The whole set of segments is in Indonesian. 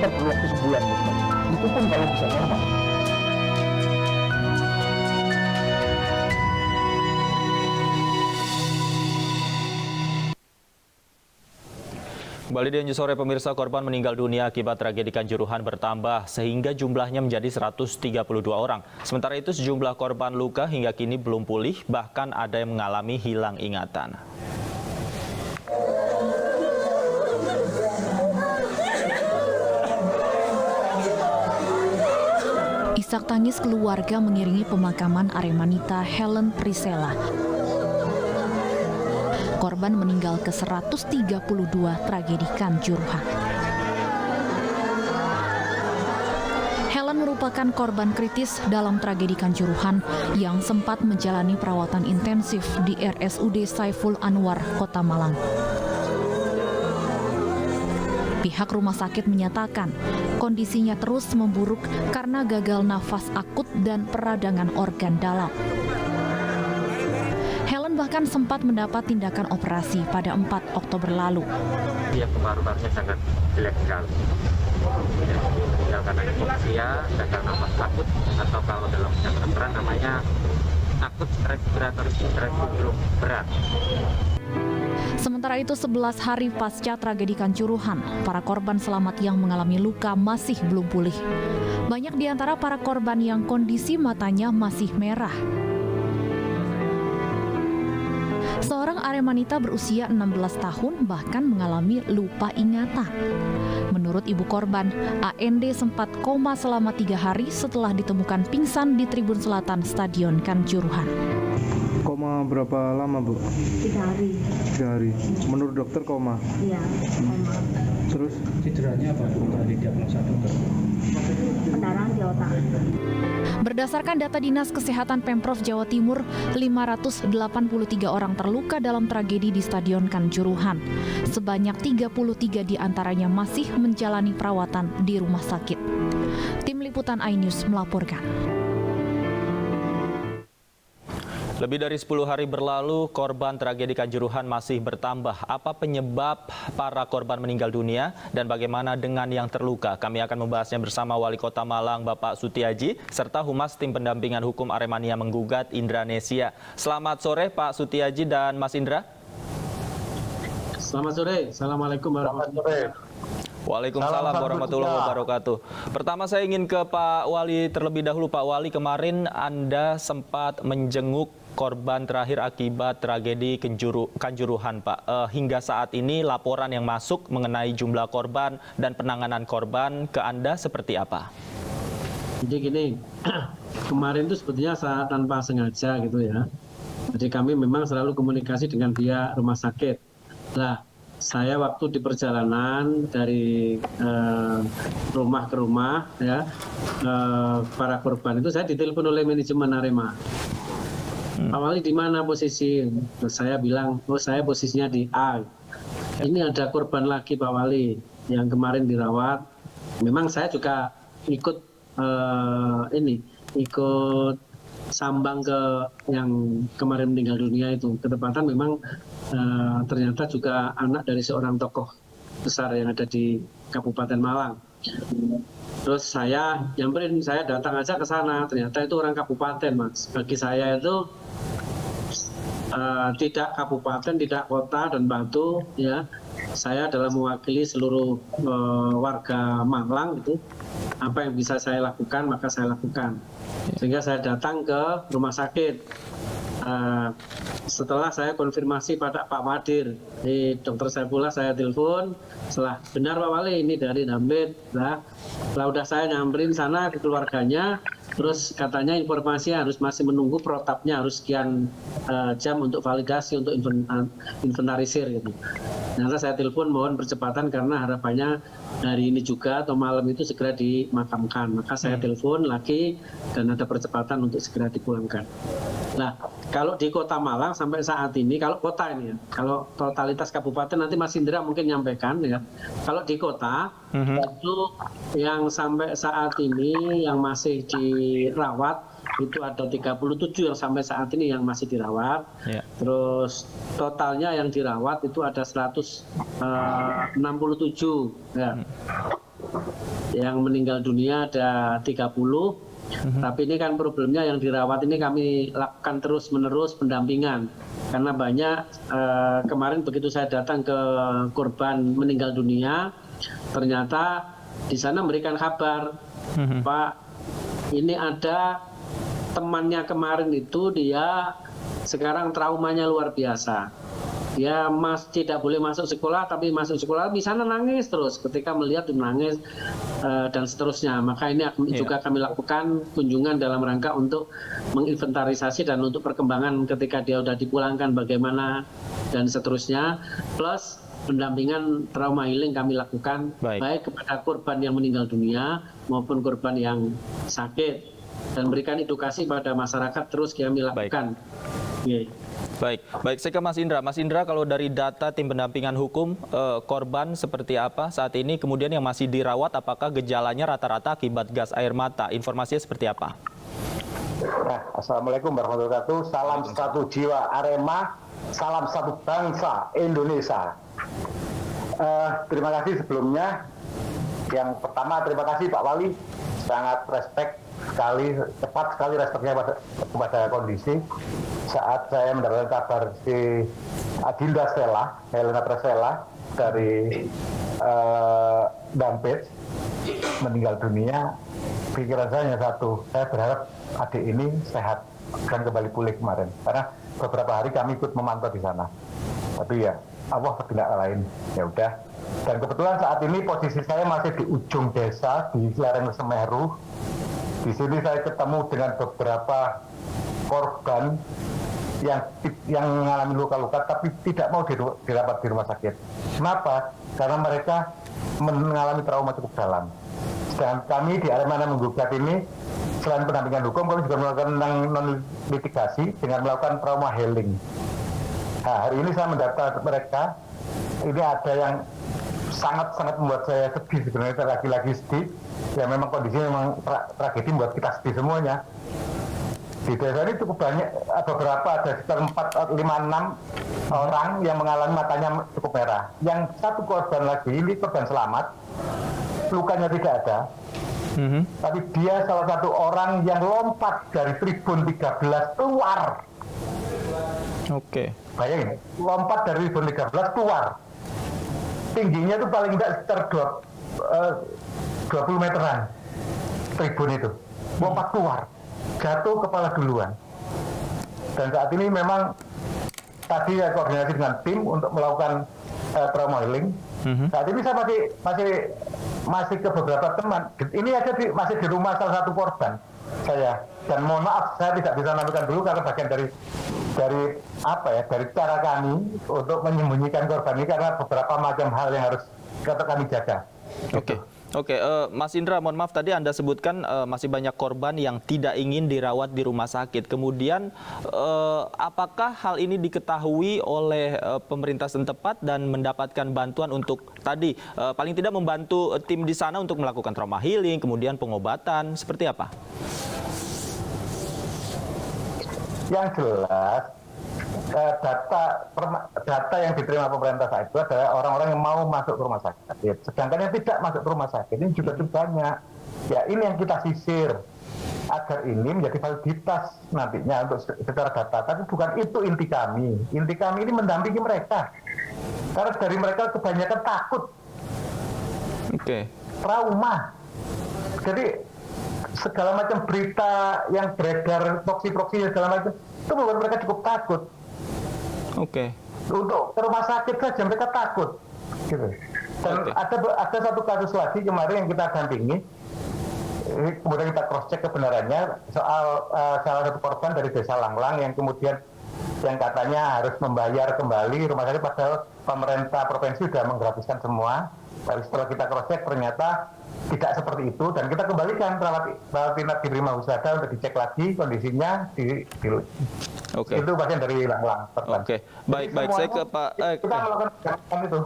dokter perlu waktu sebulan dokter. Itu pun kalau bisa normal. Kembali di News Sore pemirsa, korban meninggal dunia akibat tragedi Kanjuruhan bertambah sehingga jumlahnya menjadi 132 orang. Sementara itu sejumlah korban luka hingga kini belum pulih, bahkan ada yang mengalami hilang ingatan. Isak tangis keluarga mengiringi pemakaman Aremanita Helen Priscilla. Korban meninggal ke-132 tragedi Kanjuruhan. Helen merupakan korban kritis dalam tragedi Kanjuruhan yang sempat menjalani perawatan intensif di RSUD Saiful Anwar, Kota Malang. Pihak rumah sakit menyatakan kondisinya terus memburuk karena gagal nafas akut dan peradangan organ dalam. Helen bahkan sempat mendapat tindakan operasi pada 4 Oktober lalu. Dia paru-parunya sangat jelek sekali. Ya, karena hipoksia, gagal nafas akut, atau kalau dalam kedokteran namanya akut respiratory distress syndrome berat. Sementara itu 11 hari pasca tragedi Kanjuruhan, para korban selamat yang mengalami luka masih belum pulih. Banyak di antara para korban yang kondisi matanya masih merah. Seorang Aremanita berusia 16 tahun bahkan mengalami lupa ingatan. Menurut ibu korban, AND sempat koma selama 3 hari setelah ditemukan pingsan di Tribun Selatan Stadion Kanjuruhan. Koma berapa lama, Bu? 3 hari. 3 hari. Menurut dokter koma? Iya, koma. Terus? Cederanya apa, Bu? Tadi diagnosa dokter? Pendarahan di otak. Berdasarkan data Dinas Kesehatan Pemprov Jawa Timur, 583 orang terluka dalam tragedi di Stadion Kanjuruhan. Sebanyak 33 di antaranya masih menjalani perawatan di rumah sakit. Tim Liputan iNews melaporkan. Lebih dari 10 hari berlalu, korban tragedi Kanjuruhan masih bertambah. Apa penyebab para korban meninggal dunia dan bagaimana dengan yang terluka? Kami akan membahasnya bersama Wali Kota Malang, Bapak Sutiaji, serta Humas Tim Pendampingan Hukum Aremania Menggugat, Indranesia. Selamat sore, Pak Sutiaji dan Mas Indra. Selamat sore. Assalamualaikum warahmatullahi wabarakatuh. Waalaikumsalam warahmatullahi wabarakatuh. Pertama saya ingin ke Pak Wali terlebih dahulu. Pak Wali, kemarin Anda sempat menjenguk korban terakhir akibat tragedi Kanjuruhan, Pak. Hingga saat ini laporan yang masuk mengenai jumlah korban dan penanganan korban ke Anda seperti apa? Jadi gini, kemarin itu sebetulnya tanpa sengaja gitu ya. Jadi kami memang selalu komunikasi dengan pihak rumah sakit. Nah, saya waktu di perjalanan dari rumah ke rumah ya, para korban itu saya ditelepon oleh manajemen Arema. Pak Wali di mana posisi? Terus saya bilang, oh saya posisinya di A. Ini ada korban lagi Pak Wali yang kemarin dirawat. Memang saya juga ikut ikut sambang ke yang kemarin meninggal dunia itu. Ketepatan memang ternyata juga anak dari seorang tokoh besar yang ada di Kabupaten Malang. Terus saya nyamperin, saya datang aja ke sana. Ternyata itu orang kabupaten, Mas. Bagi saya itu tidak kabupaten, tidak kota dan batu, ya. Saya adalah mewakili seluruh warga Malang itu. Apa yang bisa saya lakukan, maka saya lakukan. Sehingga saya datang ke rumah sakit. Setelah saya konfirmasi pada Pak Wadir, di Dokter Saifullah saya telepon, setelah benar Pak Wali ini dari Dambit, setelah udah saya nyamperin sana ke keluarganya, terus katanya informasi harus masih menunggu protapnya harus sekian jam untuk validasi untuk inventarisir gitu. Ternyata saya telepon mohon percepatan karena harapannya hari ini juga atau malam itu segera dimakamkan. Maka saya telepon lagi dan ada percepatan untuk segera dipulangkan. Nah, kalau di Kota Malang sampai saat ini, kalau kota ini ya, kalau totalitas kabupaten nanti Mas Indra mungkin nyampaikan ya. Kalau di kota itu yang sampai saat ini yang masih dirawat itu ada 37 yang sampai saat ini yang masih dirawat. Yeah. Terus totalnya yang dirawat itu ada 167 ya. Yang meninggal dunia ada 30. Tapi ini kan problemnya yang dirawat ini kami lakukan terus-menerus pendampingan. Karena banyak, kemarin begitu saya datang ke korban meninggal dunia, ternyata di sana memberikan kabar, Pak, ini ada temannya kemarin itu dia sekarang traumanya luar biasa. Dia tidak boleh masuk sekolah, tapi masuk sekolah di sana nangis terus ketika melihat menangis dan seterusnya. Maka ini juga kami lakukan kunjungan dalam rangka untuk menginventarisasi dan untuk perkembangan ketika dia sudah dipulangkan bagaimana dan seterusnya. Plus pendampingan trauma healing kami lakukan baik kepada korban yang meninggal dunia maupun korban yang sakit, dan berikan edukasi pada masyarakat terus kami lakukan. Baik, saya ke Mas Indra. Mas Indra, kalau dari data tim pendampingan hukum, korban seperti apa saat ini, kemudian yang masih dirawat, apakah gejalanya rata-rata akibat gas air mata? Informasinya seperti apa? Nah, Assalamualaikum warahmatullahi wabarakatuh. Salam satu jiwa Arema, salam satu bangsa Indonesia. Terima kasih sebelumnya. Yang pertama, terima kasih Pak Wali, sangat respect sekali, cepat sekali respeknya kepada kondisi. Saat saya mendapatkan kabar si Adinda Stella, Helena Presella dari Dampit meninggal dunia, pikiran saya hanya satu, saya berharap adik ini sehat dan kembali pulih kemarin. Karena beberapa hari kami ikut memantau di sana. Tapi ya Allah berkehendak lain, ya udah. Dan kebetulan saat ini posisi saya masih di ujung desa di lereng Semeru. Di sini saya ketemu dengan beberapa korban yang mengalami luka-luka tapi tidak mau dirawat di rumah sakit. Kenapa? Karena mereka mengalami trauma cukup dalam. Dan kami di Aremana Menggugat ini, selain pendampingan hukum, kami juga melakukan non-litigasi dengan melakukan trauma healing. Nah, hari ini saya mendata mereka, ini ada yang sangat-sangat membuat saya sedih sebenarnya, lagi-lagi sedih. Ya memang kondisinya memang tragedi membuat kita sedih semuanya. Di desa ini cukup banyak, beberapa ada sekitar 4, 5, 6 orang yang mengalami matanya cukup merah. Yang satu korban lagi, ini korban selamat, lukanya tidak ada. Tapi dia salah satu orang yang lompat dari tribun 13 keluar. Bayangin, lompat dari tribun 13 keluar. Tingginya itu paling tidak sekitar 20 meteran tribun itu. Lompat keluar, jatuh kepala duluan. Dan saat ini memang tadi ya koordinasi dengan tim untuk melakukan trauma healing. Saat ini saya masih ke beberapa teman. Ini aja masih di rumah salah satu korban saya. Dan mohon maaf saya tidak bisa menampilkan dulu karena bagian dari cara kami untuk menyembunyikan korban ini karena beberapa macam hal yang harus kami jaga. Oke, Mas Indra, mohon maaf tadi Anda sebutkan masih banyak korban yang tidak ingin dirawat di rumah sakit. Kemudian apakah hal ini diketahui oleh pemerintah setempat dan mendapatkan bantuan untuk tadi paling tidak membantu tim di sana untuk melakukan trauma healing, kemudian pengobatan, seperti apa? Yang jelas data yang diterima pemerintah saat itu adalah orang-orang yang mau masuk ke rumah sakit. Sedangkan yang tidak masuk ke rumah sakit ini juga cukup banyak. Ya ini yang kita sisir agar ini menjadi validitas nantinya untuk secara data. Tapi bukan itu inti kami. Inti kami ini mendampingi mereka. Karena dari mereka kebanyakan takut. Trauma. Jadi segala macam berita yang beredar, proksi-proksi segala macam, itu membuat mereka cukup takut. Untuk ke rumah sakit saja mereka takut. Gitu. Dan ada satu kasus lagi kemarin yang kita dampingi, kemudian kita cross check kebenarannya soal salah satu korban dari desa Langlang yang kemudian yang katanya harus membayar kembali rumah sakit padahal pemerintah provinsi sudah menggratiskan semua. Tapi setelah kita cross check ternyata tidak seperti itu dan kita kembalikan rawat inap di Prima Husada untuk dicek lagi kondisinya itu bagian dari Langlang. Baik, saya ke Pak. Kita melakukan itu.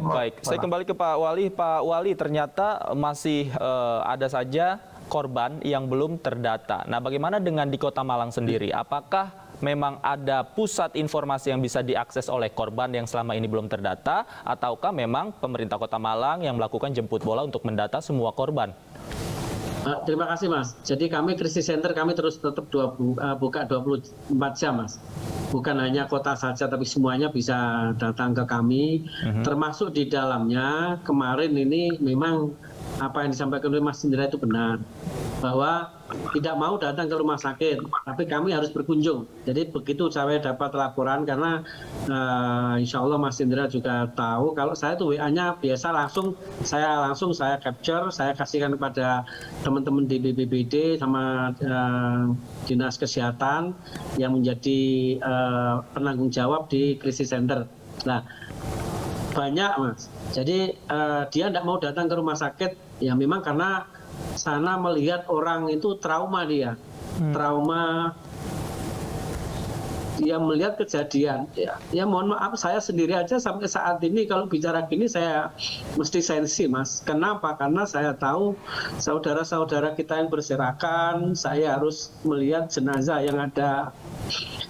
Baik. Saya kembali ke Pak Wali. Pak Wali, ternyata masih ada saja korban yang belum terdata. Nah, bagaimana dengan di Kota Malang sendiri? Apakah memang ada pusat informasi yang bisa diakses oleh korban yang selama ini belum terdata, ataukah memang pemerintah Kota Malang yang melakukan jemput bola untuk mendata semua korban? Terima kasih Mas. Jadi kami Krisis Center kami terus tetap buka 24 jam Mas. Bukan hanya kota saja tapi semuanya bisa datang ke kami. Termasuk di dalamnya kemarin ini memang apa yang disampaikan oleh Mas Indra itu benar. Bahwa tidak mau datang ke rumah sakit, tapi kami harus berkunjung. Jadi begitu saya dapat laporan, karena insya Allah Mas Indra juga tahu kalau saya tuh WA-nya biasa langsung saya capture, saya kasihkan kepada teman-teman di BPBD sama Dinas Kesehatan yang menjadi penanggung jawab di Krisis Center. Nah, banyak Mas. Jadi dia tidak mau datang ke rumah sakit, ya memang karena sana melihat orang itu trauma dia. Trauma, dia melihat kejadian. Ya mohon maaf, saya sendiri aja sampai saat ini kalau bicara gini saya mesti sensi Mas. Kenapa? Karena saya tahu saudara-saudara kita yang berserakan, saya harus melihat jenazah yang ada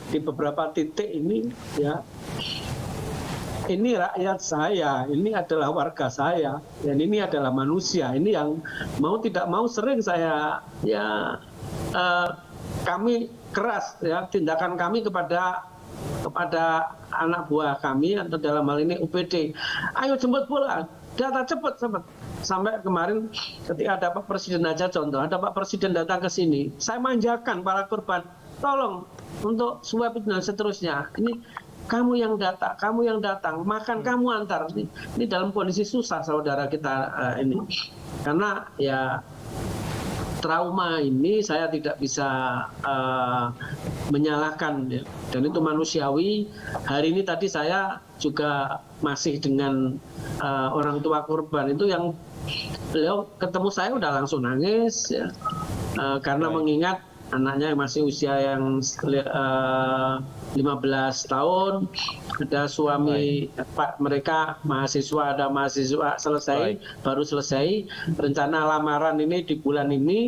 di beberapa titik ini, ya. Ini rakyat saya, ini adalah warga saya, dan ini adalah manusia. Ini yang mau tidak mau sering saya, kami keras, ya, tindakan kami kepada anak buah kami, atau dalam hal ini UPD. Ayo jemput bola, data cepat. Sampai kemarin ketika ada Pak Presiden aja contoh, ada Pak Presiden datang ke sini, saya manjakan para korban, tolong untuk swab dan seterusnya. Ini kamu yang datang, makan kamu antar. Ini dalam kondisi susah saudara kita ini. Karena ya trauma ini saya tidak bisa menyalahkan, ya. Dan itu manusiawi. Hari ini tadi saya juga masih dengan orang tua korban itu yang beliau ketemu saya udah langsung nangis, ya. Karena mengingat anaknya yang masih usia yang 15 tahun, ada suami mereka mahasiswa, ada mahasiswa baru selesai rencana lamaran ini di bulan ini.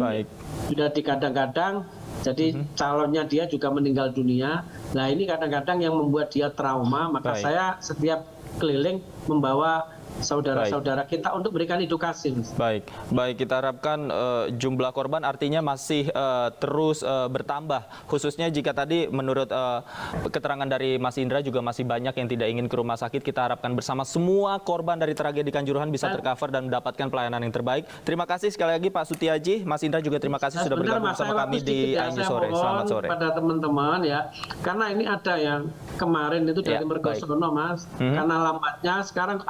Sudah digadang-gadang, jadi calonnya dia juga meninggal dunia. Nah ini kadang-kadang yang membuat dia trauma, maka saya setiap keliling membawa saudara-saudara kita untuk berikan edukasi. Baik, kita harapkan jumlah korban artinya masih terus bertambah. Khususnya jika tadi menurut keterangan dari Mas Indra juga masih banyak yang tidak ingin ke rumah sakit. Kita harapkan bersama semua korban dari tragedi Kanjuruhan bisa tercover dan mendapatkan pelayanan yang terbaik. Terima kasih sekali lagi Pak Sutiaji. Mas Indra juga terima kasih sudah bergabung bersama kami di AINews Sore. Selamat sore. Pada teman-teman, ya, karena ini ada yang kemarin itu dari Mergosono Mas, karena lambatnya sekarang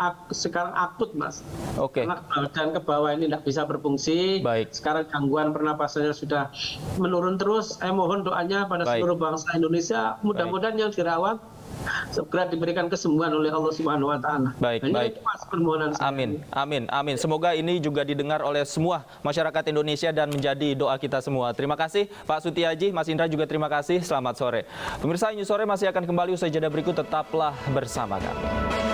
akut Mas. Karena dan ke bawah ini tidak bisa berfungsi. Sekarang gangguan pernapasannya sudah menurun terus. Mohon doanya pada seluruh bangsa Indonesia, mudah-mudahan yang dirawat segera diberikan kesembuhan oleh Allah Subhanahu wa taala. Baik. Amin. Semoga ini juga didengar oleh semua masyarakat Indonesia dan menjadi doa kita semua. Terima kasih Pak Sutiaji, Mas Indra juga terima kasih. Selamat sore. Pemirsa AINews Sore masih akan kembali usai jeda berikut, tetaplah bersama kami.